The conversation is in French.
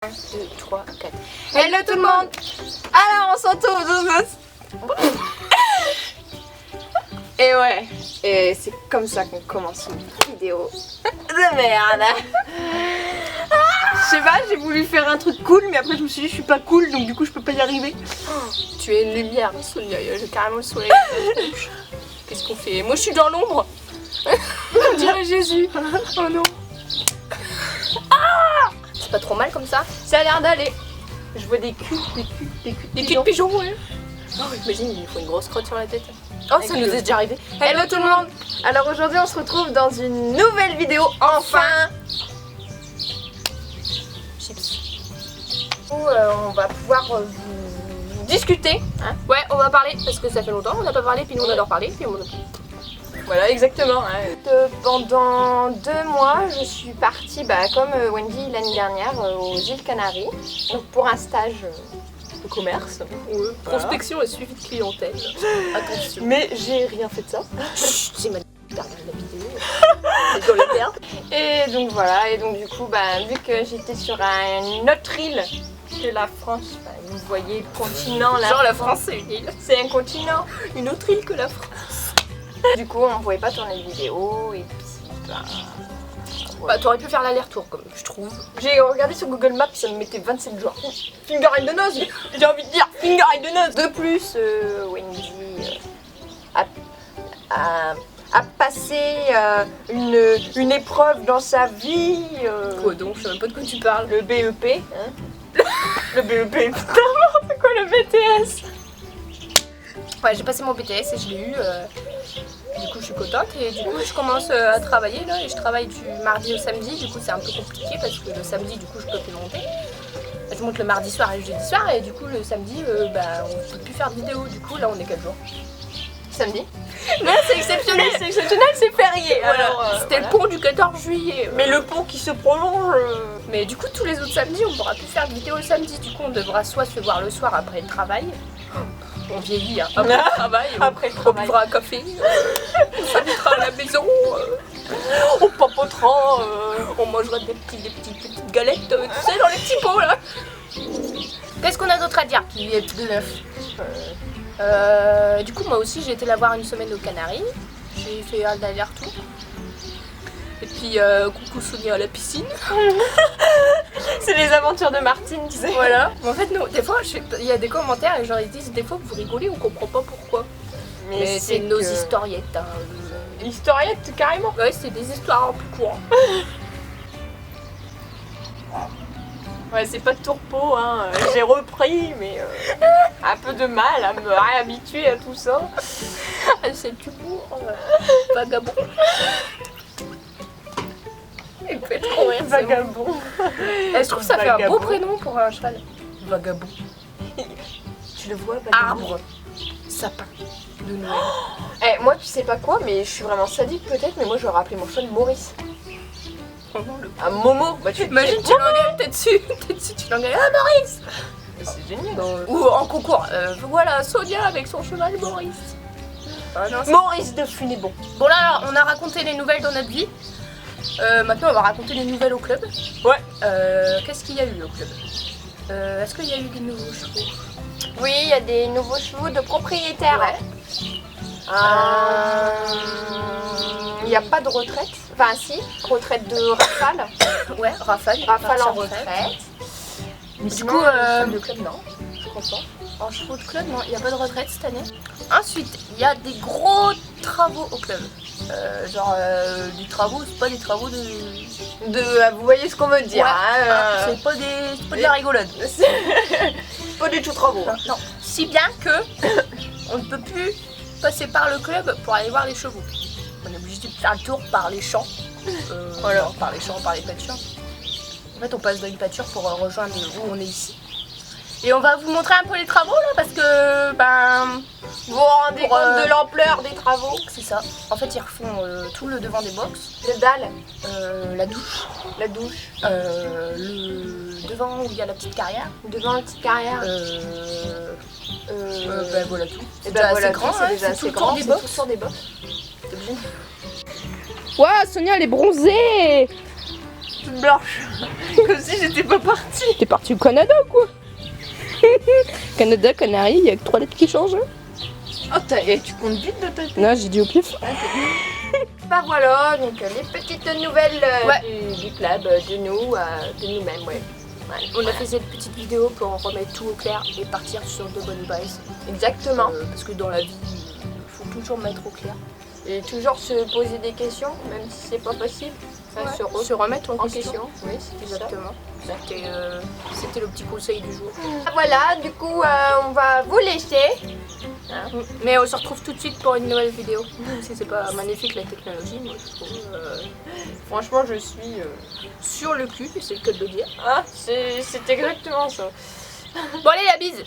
1, 2, 3, 4. Hello tout le monde. Alors on se retrouve dans Et ouais, et c'est comme ça qu'on commence une vidéo de merde. Je sais pas, j'ai voulu faire un truc cool, mais après je me suis dit je suis pas cool, donc du coup je peux pas y arriver. Tu es une lumière, Sonia, j'ai carrément le soleil. Qu'est-ce qu'on fait? Moi je suis dans l'ombre. On dirait Jésus. Oh non. C'est pas trop mal comme ça? Ça a l'air d'aller. Je vois des culs de pigeons, ouais. Oh, imagine, il faut une grosse crotte sur la tête. Oh, ça nous est déjà arrivé. Hello tout le monde. Alors aujourd'hui, on se retrouve dans une nouvelle vidéo, enfin. Chips. Où on va pouvoir discuter. Hein? Ouais, on va parler, parce que ça fait longtemps, on n'a pas parlé, puis nous on adore parler, puis on... Voilà, exactement. Hein. Pendant 2 mois, je suis partie, comme Wendy l'année dernière, aux îles Canaries, donc pour un stage de commerce. Ouais, prospection et suivi de clientèle. Attention. Mais j'ai rien fait de ça. Chut, c'est ma perdre la vidéo. C'est dans les pertes. Et donc voilà, et donc du coup, vu que j'étais sur une autre île que la France, vous voyez le continent là. Genre la France, c'est une île. C'est un continent. Une autre île que la France. Du coup, on pouvait pas tourner de vidéo et puis ouais. T'aurais pu faire l'aller-retour, comme je trouve. J'ai regardé sur Google Maps, ça me mettait 27 jours. Finger in the nose, j'ai envie de dire finger in the nose. De plus, Wendy a passé une épreuve dans sa vie. Quoi donc? Je sais même pas de quoi tu parles. Le BEP, hein. Le BEP, putain, c'est quoi le BTS? Ouais, j'ai passé mon BTS et je l'ai eu. Du coup, je suis contente et du coup, je commence à travailler là et je travaille du mardi au samedi. Du coup, c'est un peu compliqué parce que le samedi, du coup, je peux plus monter. Je monte le mardi soir et le jeudi soir et du coup, le samedi, on peut plus faire de vidéo. Du coup, là, on est quel jour? Samedi. Non, c'est exceptionnel, c'est férié. Voilà. C'était le pont du 14 juillet. Mais le pont qui se prolonge. Mais du coup, tous les autres samedis, on pourra plus faire de vidéo le samedi. Du coup, on devra soit se voir le soir après le travail. On vieillit, hein. Après le travail, on buvra un café, on s'invitera à la maison, on papotera, on mangera des petites galettes, tu sais, dans les petits pots là. Qu'est-ce qu'on a d'autre à dire qui est de neuf? Du coup, moi aussi, j'ai été la voir une semaine aux Canaries, j'ai fait un aller-retour. Et puis, coucou Sonia à la piscine. C'est les aventures de Martine, tu sais. Voilà. En fait, nous, des fois, il y a des commentaires et les gens ils disent des fois vous rigolez, on comprend pas pourquoi. Mais c'est nos historiettes. Hein. Historiettes, carrément? Ouais, c'est des histoires en plus court. Ouais, c'est pas de tourpeau, hein. J'ai repris, mais un peu de mal à me réhabituer à tout ça. C'est du humour, vagabond. Il peut être trop vagabond. Je trouve que ça fait un beau prénom pour un cheval. Vagabond. Tu le vois, vagabond? Arbre. Sapin. De Noël. Moi, tu sais pas quoi, mais je suis vraiment sadique peut-être, mais moi j'aurais appelé mon cheval Maurice. Un Momo. Tu imagines, tu l'engueules, t'es dessus, tu l'engueules. Ah, Maurice! C'est génial. Ou en concours. Voilà, Sonia avec son cheval Maurice. Ah, non, Maurice de Funébon. Bon, là, alors, on a raconté les nouvelles dans notre vie. Maintenant on va raconter les nouvelles au club. Ouais. Qu'est-ce qu'il y a eu au club? Est-ce qu'il y a eu des nouveaux chevaux? Oui, il y a des nouveaux chevaux de propriétaires. Ouais. Il n'y a pas de retraite. Enfin si, retraite de Rafale. Ouais, Rafale. Rafale en retraite. Mais du coup, le club non, je crois pas. En chevaux de club, non, il n'y a pas de retraite cette année. Ensuite, il y a des gros travaux au club. Des travaux, c'est pas des travaux vous voyez ce qu'on veut dire. Ouais. Hein, c'est pas de la rigolade. Pas du tout travaux. Non. Si bien que on ne peut plus passer par le club pour aller voir les chevaux. On est obligé de faire le tour par les champs. Voilà. Par les champs, par les pâtures. En fait, on passe dans une pâture pour rejoindre où on est ici. Et on va vous montrer un peu les travaux là parce que vous vous rendez compte de l'ampleur des travaux. C'est ça. En fait ils refont tout le devant des box. Les dalles. La douche. Le devant où il y a la petite carrière. Devant la petite carrière. Voilà tout. C'est déjà assez grand, c'est déjà assez grand. C'est tout sur des box. Waouh, Sonia elle est bronzée. toute blanche. Comme si j'étais pas partie. T'es parti au Canada ou quoi? Canada, Canaries, il y a que 3 lettres qui changent. Oh, tu comptes vite de ta tête. Non, j'ai dit au pif. Bah voilà, donc les petites nouvelles du club, de nous-mêmes, ouais. Ouais, on a fait cette petite vidéo pour remettre tout au clair et partir sur de bonnes bases. Exactement. Parce que dans la vie, il faut toujours mettre au clair. Et toujours se poser des questions, même si c'est pas possible. Ouais. Se remettre en question. Oui, c'est exactement. C'était le petit conseil du jour. Voilà, du coup, on va vous laisser. Hein. Mais on se retrouve tout de suite pour une nouvelle vidéo. Même si c'est pas magnifique la technologie, moi je trouve. Franchement, je suis sur le cul, c'est le cas de le dire. Ah, c'est exactement ça. Bon allez, la bise!